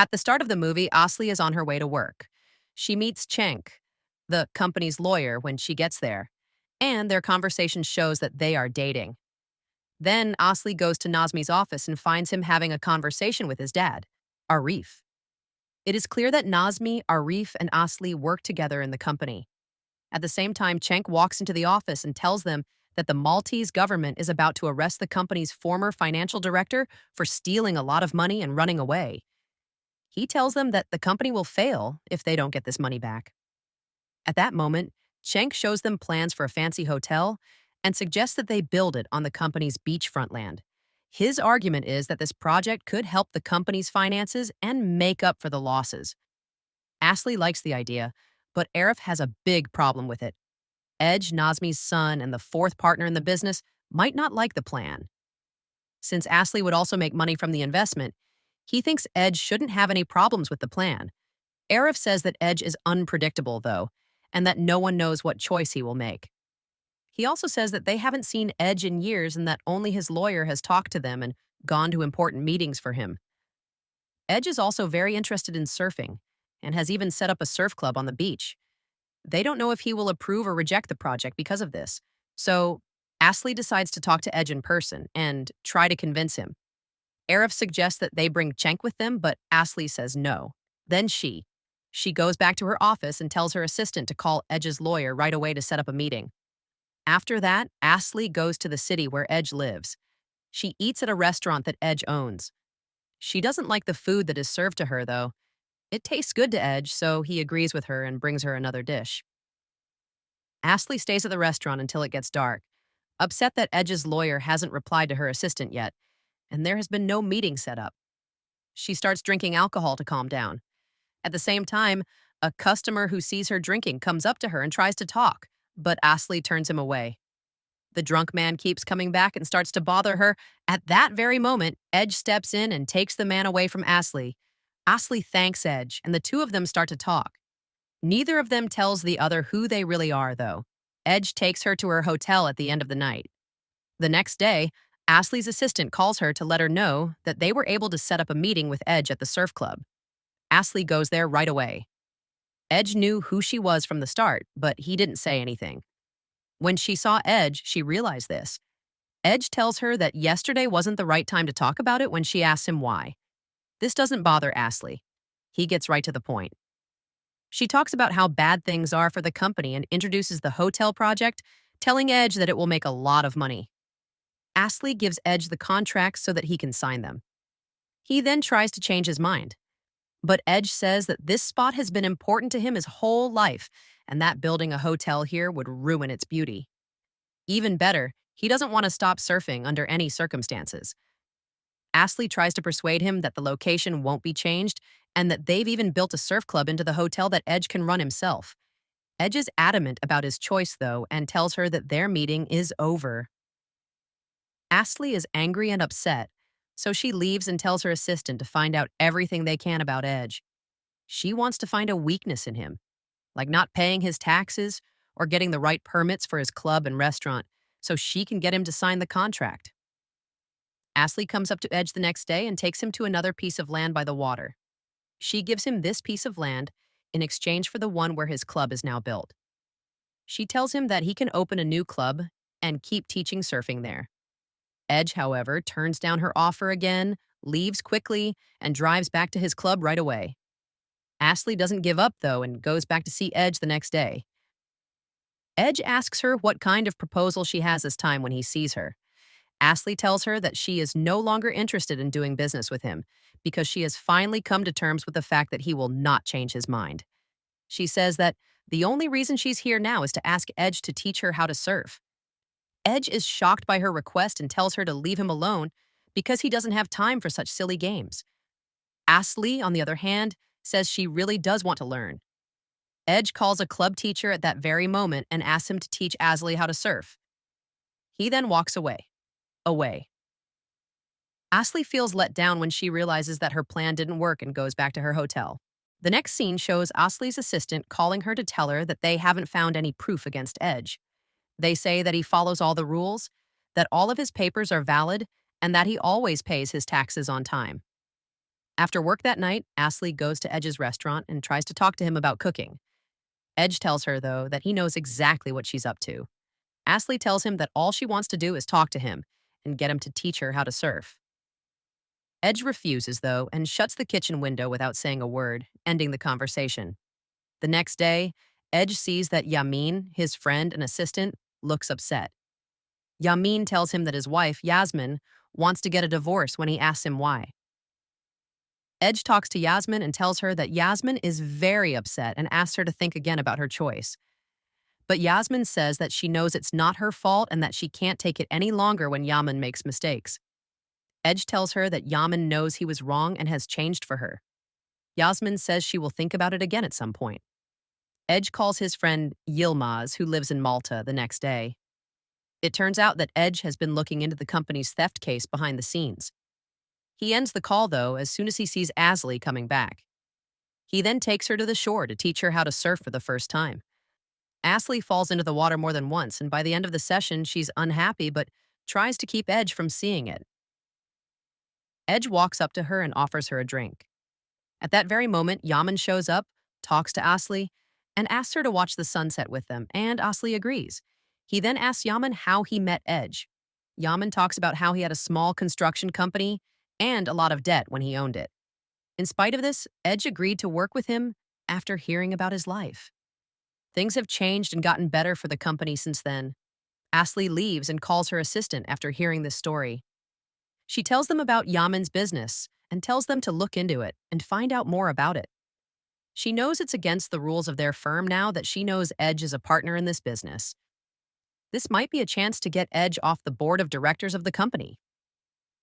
At the start of the movie, Asli is on her way to work. She meets Cenk, the company's lawyer, when she gets there, and their conversation shows that they are dating. Then Asli goes to Nazmi's office and finds him having a conversation with his dad, Arif. It is clear that Nazmi, Arif, and Asli work together in the company. At the same time, Cenk walks into the office and tells them that the Maltese government is about to arrest the company's former financial director for stealing a lot of money and running away. He tells them that the company will fail if they don't get this money back. At that moment, Cenk shows them plans for a fancy hotel and suggests that they build it on the company's beachfront land. His argument is that this project could help the company's finances and make up for the losses. Asli likes the idea, but Arif has a big problem with it. Ege, Nazmi's son and the fourth partner in the business, might not like the plan. Since Asli would also make money from the investment, he thinks Ege shouldn't have any problems with the plan. Arif says that Ege is unpredictable, though, and that no one knows what choice he will make. He also says that they haven't seen Ege in years and that only his lawyer has talked to them and gone to important meetings for him. Ege is also very interested in surfing and has even set up a surf club on the beach. They don't know if he will approve or reject the project because of this, so Asli decides to talk to Ege in person and try to convince him. Arif suggests that they bring Cenk with them, but Asli says no. Then she goes back to her office and tells her assistant to call Ege's lawyer right away to set up a meeting. After that, Asli goes to the city where Ege lives. She eats at a restaurant that Ege owns. She doesn't like the food that is served to her, though. It tastes good to Ege, so he agrees with her and brings her another dish. Asli stays at the restaurant until it gets dark, upset that Ege's lawyer hasn't replied to her assistant yet, and there has been no meeting set up. She starts drinking alcohol to calm down. At the same time, a customer who sees her drinking comes up to her and tries to talk, but Asli turns him away. The drunk man keeps coming back and starts to bother her. At that very moment, Ege steps in and takes the man away from Asli. Asli thanks Ege, and the two of them start to talk. Neither of them tells the other who they really are, though. Ege takes her to her hotel at the end of the night. The next day, Asli's assistant calls her to let her know that they were able to set up a meeting with Ege at the surf club. Asli goes there right away. Ege knew who she was from the start, but he didn't say anything. When she saw Ege, she realized this. Ege tells her that yesterday wasn't the right time to talk about it when she asks him why. This doesn't bother Asli. He gets right to the point. She talks about how bad things are for the company and introduces the hotel project, telling Ege that it will make a lot of money. Asli gives Ege the contracts so that he can sign them. He then tries to change his mind. But Ege says that this spot has been important to him his whole life, and that building a hotel here would ruin its beauty. Even better, he doesn't want to stop surfing under any circumstances. Asli tries to persuade him that the location won't be changed and that they've even built a surf club into the hotel that Ege can run himself. Ege is adamant about his choice, though, and tells her that their meeting is over. Asli is angry and upset, so she leaves and tells her assistant to find out everything they can about Ege. She wants to find a weakness in him, like not paying his taxes or getting the right permits for his club and restaurant, so she can get him to sign the contract. Asli comes up to Ege the next day and takes him to another piece of land by the water. She gives him this piece of land in exchange for the one where his club is now built. She tells him that he can open a new club and keep teaching surfing there. Ege, however, turns down her offer again, leaves quickly, and drives back to his club right away. Asli doesn't give up, though, and goes back to see Ege the next day. Ege asks her what kind of proposal she has this time when he sees her. Asli tells her that she is no longer interested in doing business with him because she has finally come to terms with the fact that he will not change his mind. She says that the only reason she's here now is to ask Ege to teach her how to surf. Ege is shocked by her request and tells her to leave him alone because he doesn't have time for such silly games. Asli, on the other hand, says she really does want to learn. Ege calls a club teacher at that very moment and asks him to teach Asli how to surf. He then walks away. Asli feels let down when she realizes that her plan didn't work and goes back to her hotel. The next scene shows Asli's assistant calling her to tell her that they haven't found any proof against Ege. They say that he follows all the rules, that all of his papers are valid, and that he always pays his taxes on time. After work that night, Ashley goes to Edge's restaurant and tries to talk to him about cooking. Edge tells her, though, that he knows exactly what she's up to. Ashley tells him that all she wants to do is talk to him and get him to teach her how to surf. Edge refuses, though, and shuts the kitchen window without saying a word, ending the conversation. The next day, Edge sees that Yamin, his friend and assistant, looks upset. Yamin tells him that his wife, Yasmin, wants to get a divorce when he asks him why. Edge talks to Yasmin and tells her that Yasmin is very upset and asks her to think again about her choice. But Yasmin says that she knows it's not her fault and that she can't take it any longer when Yamin makes mistakes. Edge tells her that Yamin knows he was wrong and has changed for her. Yasmin says she will think about it again at some point. Edge calls his friend Yilmaz, who lives in Malta, the next day. It turns out that Edge has been looking into the company's theft case behind the scenes. He ends the call, though, as soon as he sees Ashley coming back. He then takes her to the shore to teach her how to surf for the first time. Ashley falls into the water more than once, and by the end of the session, she's unhappy but tries to keep Edge from seeing it. Edge walks up to her and offers her a drink. At that very moment, Yamin shows up, talks to Ashley, and asks her to watch the sunset with them, and Ashley agrees. He then asks Yamin how he met Edge. Yamin talks about how he had a small construction company and a lot of debt when he owned it. In spite of this, Edge agreed to work with him after hearing about his life. Things have changed and gotten better for the company since then. Ashley leaves and calls her assistant after hearing this story. She tells them about Yamin's business and tells them to look into it and find out more about it. She knows it's against the rules of their firm now that she knows Edge is a partner in this business. This might be a chance to get Edge off the board of directors of the company.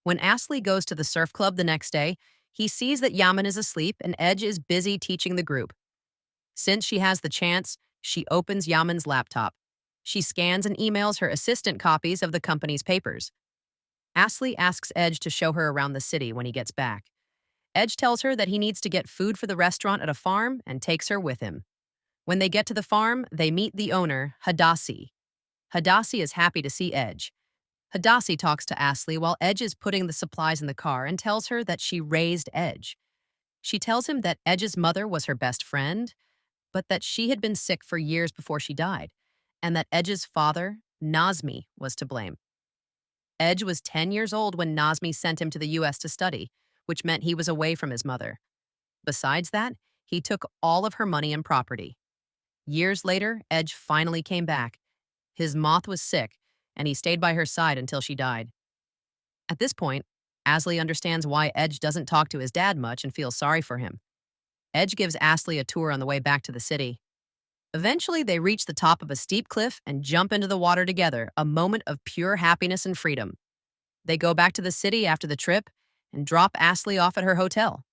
When Ashley goes to the surf club the next day, he sees that Yamin is asleep and Edge is busy teaching the group. Since she has the chance, she opens Yamin's laptop. She scans and emails her assistant copies of the company's papers. Ashley asks Edge to show her around the city when he gets back. Edge tells her that he needs to get food for the restaurant at a farm and takes her with him. When they get to the farm, they meet the owner, Hadassi. Hadassi is happy to see Edge. Hadassi talks to Ashley while Edge is putting the supplies in the car and tells her that she raised Edge. She tells him that Edge's mother was her best friend, but that she had been sick for years before she died, and that Edge's father, Nazmi, was to blame. Edge was 10 years old when Nazmi sent him to the U.S. to study, which meant he was away from his mother. Besides that, he took all of her money and property. Years later, Edge finally came back. His moth was sick, and he stayed by her side until she died. At this point, Ashley understands why Edge doesn't talk to his dad much and feels sorry for him. Edge gives Ashley a tour on the way back to the city. Eventually, they reach the top of a steep cliff and jump into the water together, a moment of pure happiness and freedom. They go back to the city after the trip and drop Ashley off at her hotel.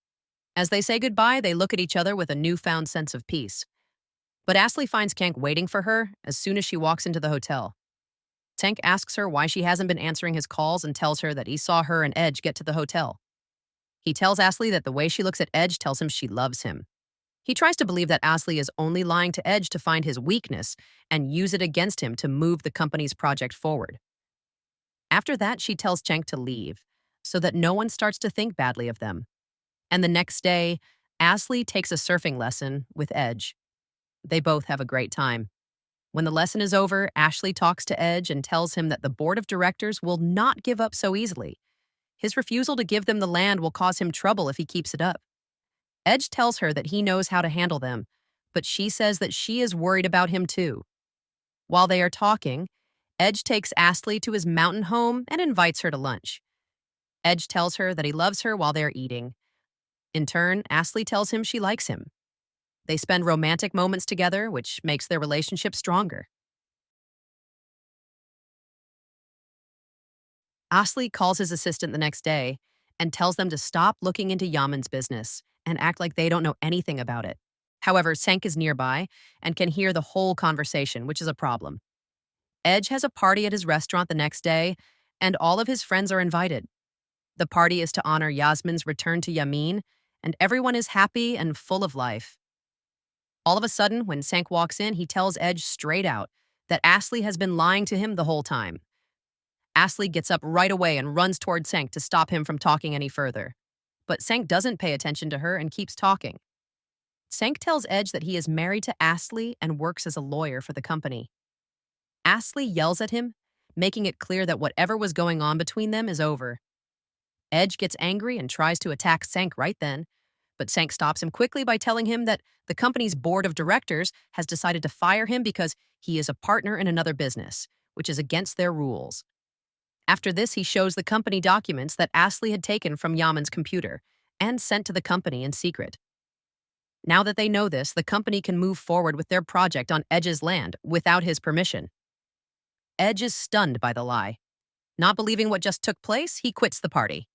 As they say goodbye, they look at each other with a newfound sense of peace. But Ashley finds Cenk waiting for her as soon as she walks into the hotel. Cenk asks her why she hasn't been answering his calls and tells her that he saw her and Edge get to the hotel. He tells Ashley that the way she looks at Edge tells him she loves him. He tries to believe that Ashley is only lying to Edge to find his weakness and use it against him to move the company's project forward. After that, she tells Cenk to leave so that no one starts to think badly of them. And the next day, Ashley takes a surfing lesson with Edge. They both have a great time. When the lesson is over, Ashley talks to Edge and tells him that the board of directors will not give up so easily. His refusal to give them the land will cause him trouble if he keeps it up. Edge tells her that he knows how to handle them, but she says that she is worried about him too. While they are talking, Edge takes Ashley to his mountain home and invites her to lunch. Edge tells her that he loves her while they are eating. In turn, Ashley tells him she likes him. They spend romantic moments together, which makes their relationship stronger. Ashley calls his assistant the next day and tells them to stop looking into Yamin's business and act like they don't know anything about it. However, Cenk is nearby and can hear the whole conversation, which is a problem. Edge has a party at his restaurant the next day, and all of his friends are invited. The party is to honor Yasmin's return to Yamin, and everyone is happy and full of life. All of a sudden, when Cenk walks in, he tells Edge straight out that Ashley has been lying to him the whole time. Ashley gets up right away and runs toward Cenk to stop him from talking any further. But Cenk doesn't pay attention to her and keeps talking. Cenk tells Edge that he is married to Asli and works as a lawyer for the company. Asli yells at him, making it clear that whatever was going on between them is over. Edge gets angry and tries to attack Cenk right then, but Cenk stops him quickly by telling him that the company's board of directors has decided to fire him because he is a partner in another business, which is against their rules. After this, he shows the company documents that Asli had taken from Yaman's computer and sent to the company in secret. Now that they know this, the company can move forward with their project on Edge's land without his permission. Edge is stunned by the lie. Not believing what just took place, he quits the party.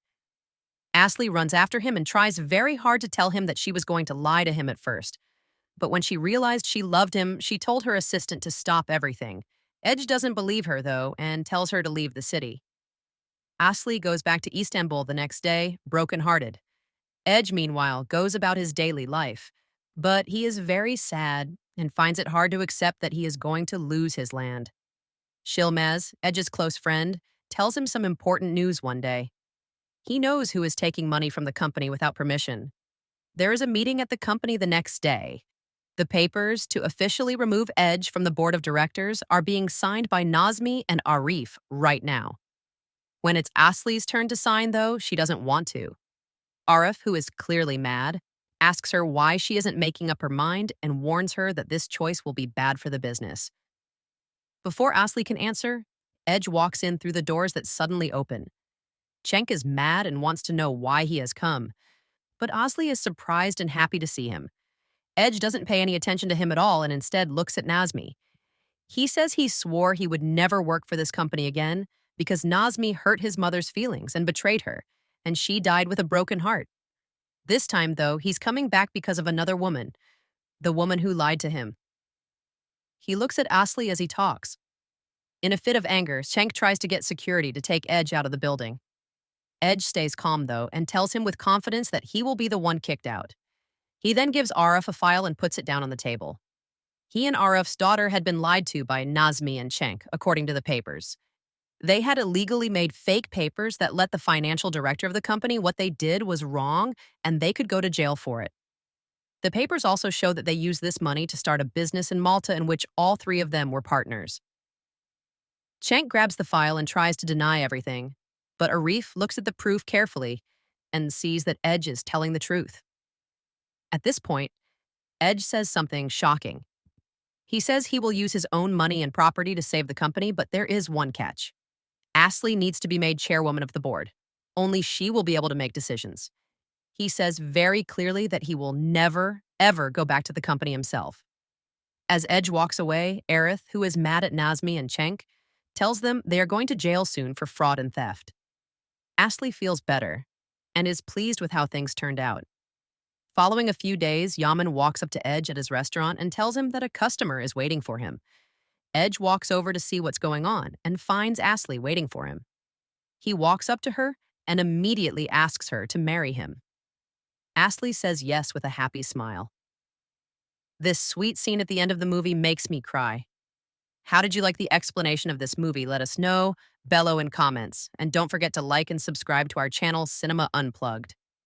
Asli runs after him and tries very hard to tell him that she was going to lie to him at first. But when she realized she loved him, she told her assistant to stop everything. Edge doesn't believe her, though, and tells her to leave the city. Asli goes back to Istanbul the next day, brokenhearted. Edge, meanwhile, goes about his daily life. But he is very sad and finds it hard to accept that he is going to lose his land. Shilmaz, Edge's close friend, tells him some important news one day. He knows who is taking money from the company without permission. There is a meeting at the company the next day. The papers to officially remove Edge from the board of directors are being signed by Nazmi and Arif right now. When it's Asli's turn to sign, though, she doesn't want to. Arif, who is clearly mad, asks her why she isn't making up her mind and warns her that this choice will be bad for the business. Before Asli can answer, Edge walks in through the doors that suddenly open. Cenk is mad and wants to know why he has come, but Asli is surprised and happy to see him. Edge doesn't pay any attention to him at all and instead looks at Nazmi. He says he swore he would never work for this company again because Nazmi hurt his mother's feelings and betrayed her, and she died with a broken heart. This time, though, he's coming back because of another woman, the woman who lied to him. He looks at Asli as he talks. In a fit of anger, Cenk tries to get security to take Edge out of the building. Edge stays calm, though, and tells him with confidence that he will be the one kicked out. He then gives Arif a file and puts it down on the table. He and Arif's daughter had been lied to by Nazmi and Cenk, according to the papers. They had illegally made fake papers that let the financial director of the company what they did was wrong, and they could go to jail for it. The papers also show that they used this money to start a business in Malta in which all three of them were partners. Cenk grabs the file and tries to deny everything, but Arif looks at the proof carefully and sees that Edge is telling the truth. At this point, Edge says something shocking. He says he will use his own money and property to save the company, but there is one catch. Asli needs to be made chairwoman of the board. Only she will be able to make decisions. He says very clearly that he will never, ever go back to the company himself. As Edge walks away, Arif, who is mad at Nazmi and Cenk, tells them they are going to jail soon for fraud and theft. Asli feels better and is pleased with how things turned out. Following a few days, Yaman walks up to Edge at his restaurant and tells him that a customer is waiting for him. Edge walks over to see what's going on and finds Asli waiting for him. He walks up to her and immediately asks her to marry him. Asli says yes with a happy smile. This sweet scene at the end of the movie makes me cry. How did you like the explanation of this movie? Let us know below in comments. And don't forget to like and subscribe to our channel, Cinema Unplugged.